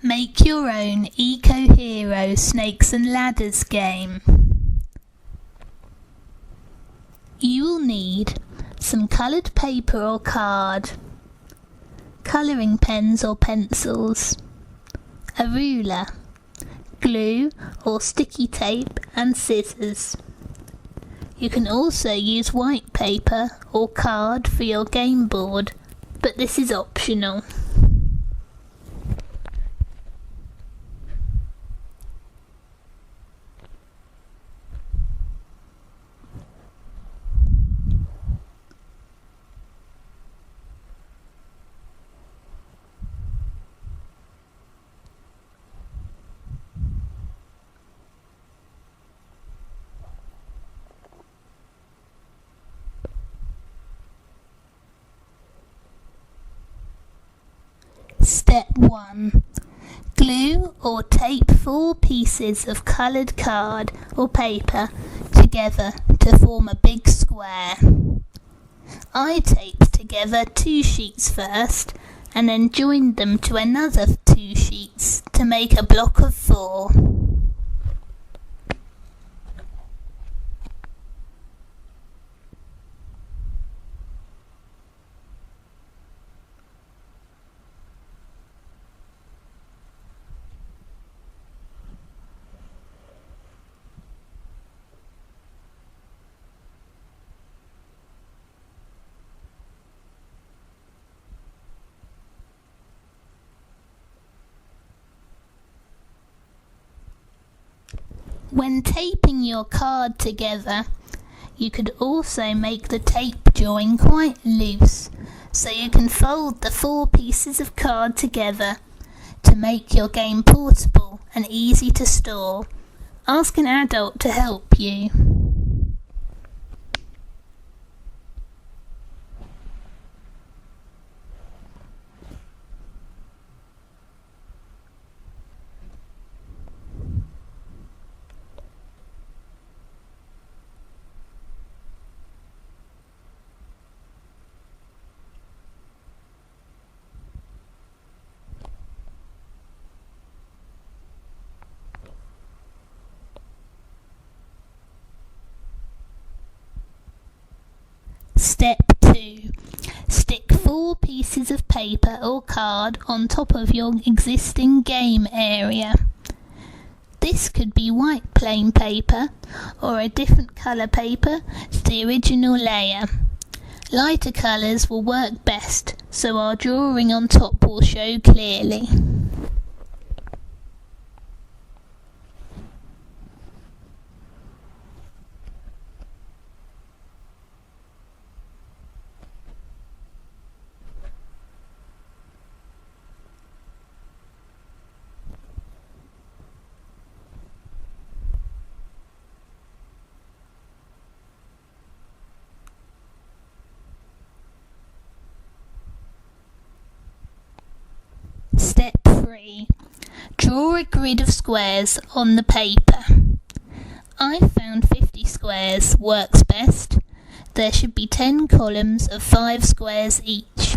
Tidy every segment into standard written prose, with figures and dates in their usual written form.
Make your own eco-hero snakes and ladders game. You will need some coloured paper or card, colouring pens or pencils, a ruler, glue or sticky tape and scissors. You can also use white paper or card for your game board, but this is optional. Step 1. Glue or tape 4 pieces of coloured card or paper together to form a big square. I taped together 2 sheets first and then joined them to another 2 sheets to make a block of 4. When taping your card together, you could also make the tape join quite loose, so you can fold the 4 pieces of card together to make your game portable and easy to store. Ask an adult to help you. Step 2. Stick 4 pieces of paper or card on top of your existing game area. This could be white plain paper or a different colour paper to the original layer. Lighter colours will work best, so our drawing on top will show clearly. Step 3. Draw a grid of squares on the paper. I found 50 squares works best. There should be 10 columns of 5 squares each.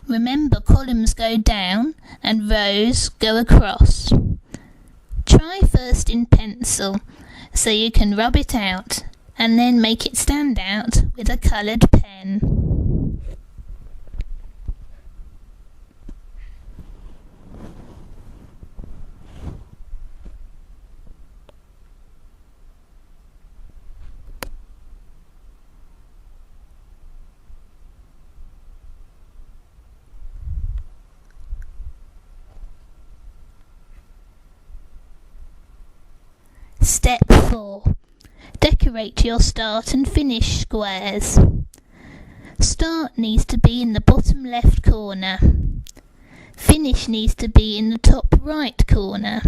Remember, columns go down and rows go across. Try first in pencil so you can rub it out and then make it stand out with a coloured pen. Step 4. Decorate your start and finish squares. Start needs to be in the bottom left corner. Finish needs to be in the top right corner.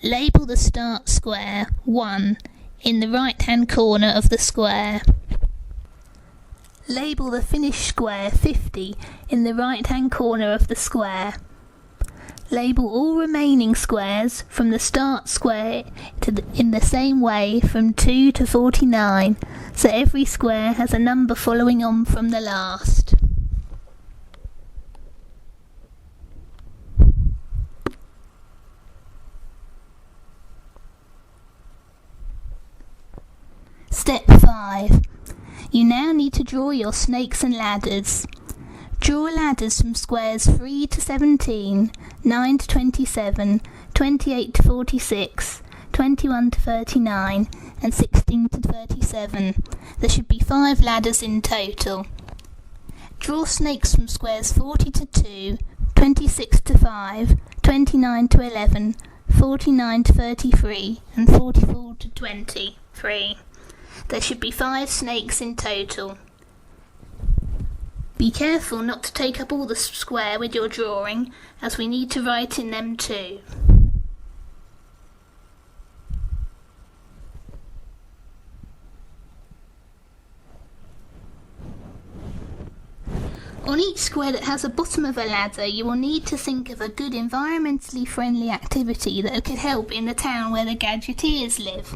Label the start square 1 in the right hand corner of the square. Label the finish square 50 in the right hand corner of the square. Label all remaining squares from the start square in the same way from 2 to 49, so every square has a number following on from the last. Step 5. You now need to draw your snakes and ladders. Draw ladders from squares 3 to 17, 9 to 27, 28 to 46, 21 to 39, and 16 to 37. There should be 5 ladders in total. Draw snakes from squares 40 to 2, 26 to 5, 29 to 11, 49 to 33, and 44 to 23. There should be 5 snakes in total. Be careful not to take up all the square with your drawing, as we need to write in them too. On each square that has a bottom of a ladder, you will need to think of a good environmentally friendly activity that could help in the town where the Gadgeteers live.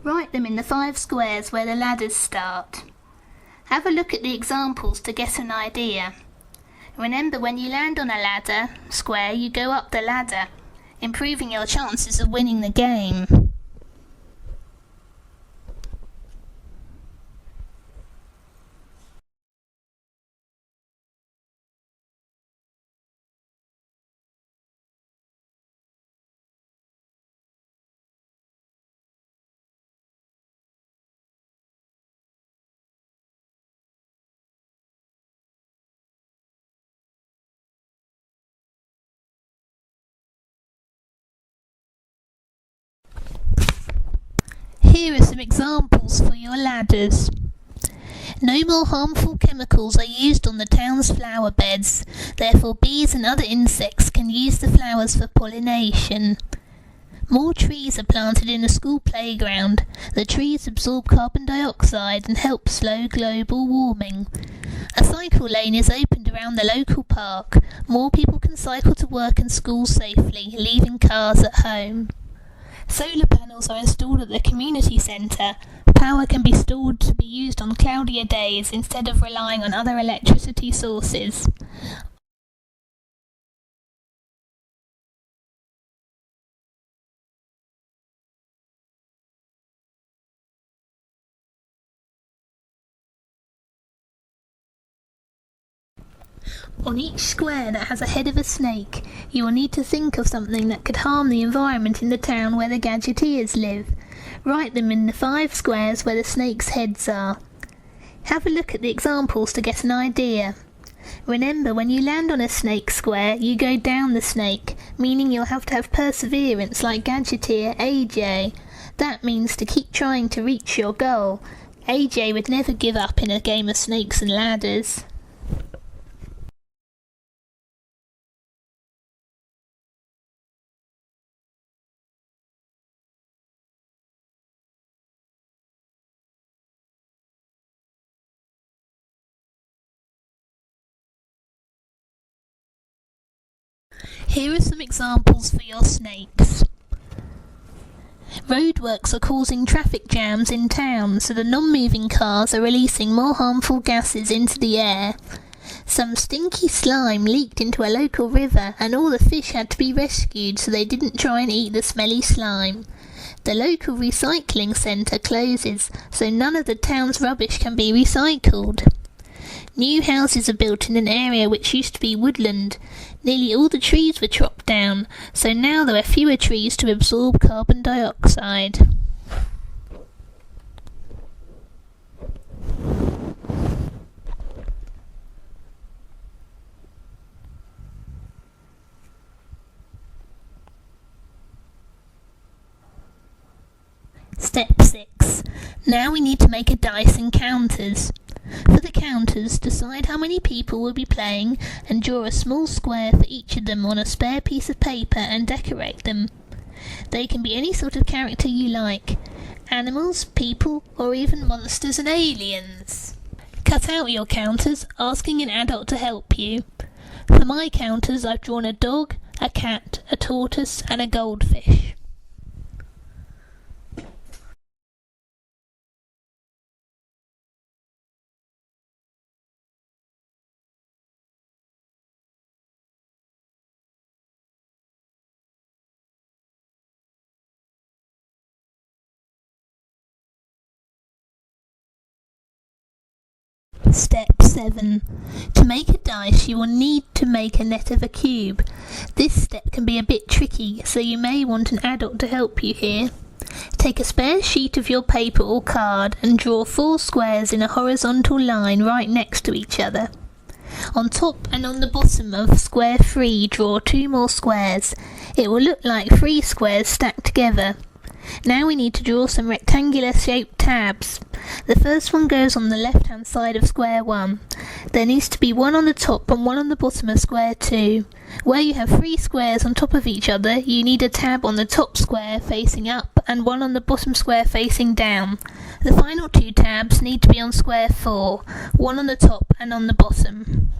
Write them in the 5 squares where the ladders start. Have a look at the examples to get an idea. Remember, when you land on a ladder square, you go up the ladder, improving your chances of winning the game. Here are some examples for your ladders. No more harmful chemicals are used on the town's flower beds, therefore bees and other insects can use the flowers for pollination. More trees are planted in the school playground. The trees absorb carbon dioxide and help slow global warming. A cycle lane is opened around the local park. More people can cycle to work and school safely, leaving cars at home. Solar panels are installed at the community centre. Power can be stored to be used on cloudier days instead of relying on other electricity sources. On each square that has a head of a snake, you will need to think of something that could harm the environment in the town where the Gadgeteers live. Write them in the 5 squares where the snake's heads are. Have a look at the examples to get an idea. Remember, when you land on a snake square, you go down the snake, meaning you'll have to have perseverance like Gadgeteer Ajay. That means to keep trying to reach your goal. Ajay would never give up in a game of snakes and ladders. Here are some examples for your snakes. Roadworks are causing traffic jams in town, so the non-moving cars are releasing more harmful gases into the air. Some stinky slime leaked into a local river and all the fish had to be rescued so they didn't try and eat the smelly slime. The local recycling centre closes, so none of the town's rubbish can be recycled. New houses are built in an area which used to be woodland. Nearly all the trees were chopped down, so now there are fewer trees to absorb carbon dioxide. Step 6. Now we need to make a dice and counters. For the counters, decide how many people will be playing and draw a small square for each of them on a spare piece of paper and decorate them. They can be any sort of character you like: animals, people, or even monsters and aliens. Cut out your counters, asking an adult to help you. For my counters, I've drawn a dog, a cat, a tortoise, and a goldfish. Step 7. To make a dice, you will need to make a net of a cube. This step can be a bit tricky, so you may want an adult to help you here. Take a spare sheet of your paper or card and draw 4 squares in a horizontal line right next to each other. On top and on the bottom of square 3, draw 2 more squares. It will look like 3 squares stacked together. Now we need to draw some rectangular shaped tabs. The first one goes on the left hand side of square 1. There needs to be one on the top and one on the bottom of square 2. Where you have 3 squares on top of each other, you need a tab on the top square facing up and one on the bottom square facing down. The final 2 tabs need to be on square 4, one on the top and on the bottom.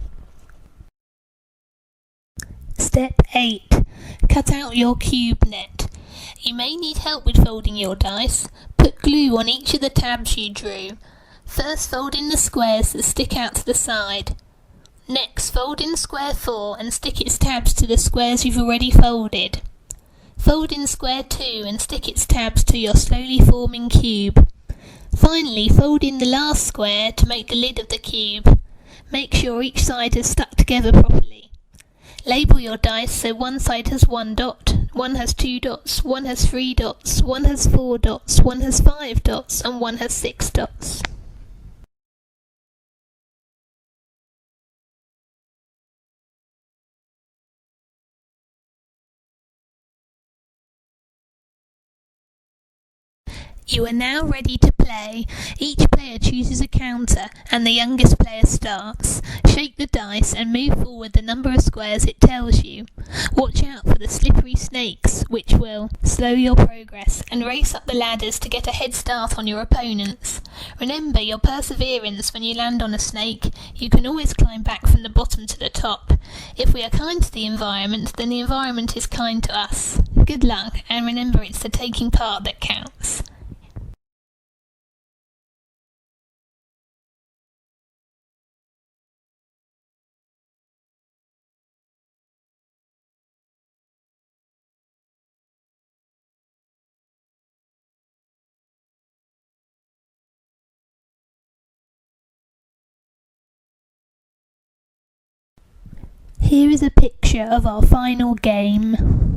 Step 8. Cut out your cube net. You may need help with folding your dice. Put glue on each of the tabs you drew. First fold in the squares that stick out to the side. Next fold in square 4 and stick its tabs to the squares you've already folded. Fold in square 2 and stick its tabs to your slowly forming cube. Finally, fold in the last square to make the lid of the cube. Make sure each side is stuck together properly. Label your dice so one side has 1 dot, one has 2 dots, one has 3 dots, one has 4 dots, one has 5 dots, and one has 6 dots. You are now ready to play. Each player chooses a counter and the youngest player starts. Shake the dice and move forward the number of squares it tells you. Watch out for the slippery snakes, which will slow your progress, and race up the ladders to get a head start on your opponents. Remember your perseverance when you land on a snake. You can always climb back from the bottom to the top. If we are kind to the environment, then the environment is kind to us. Good luck, and remember it's the taking part that counts. Here is a picture of our final game.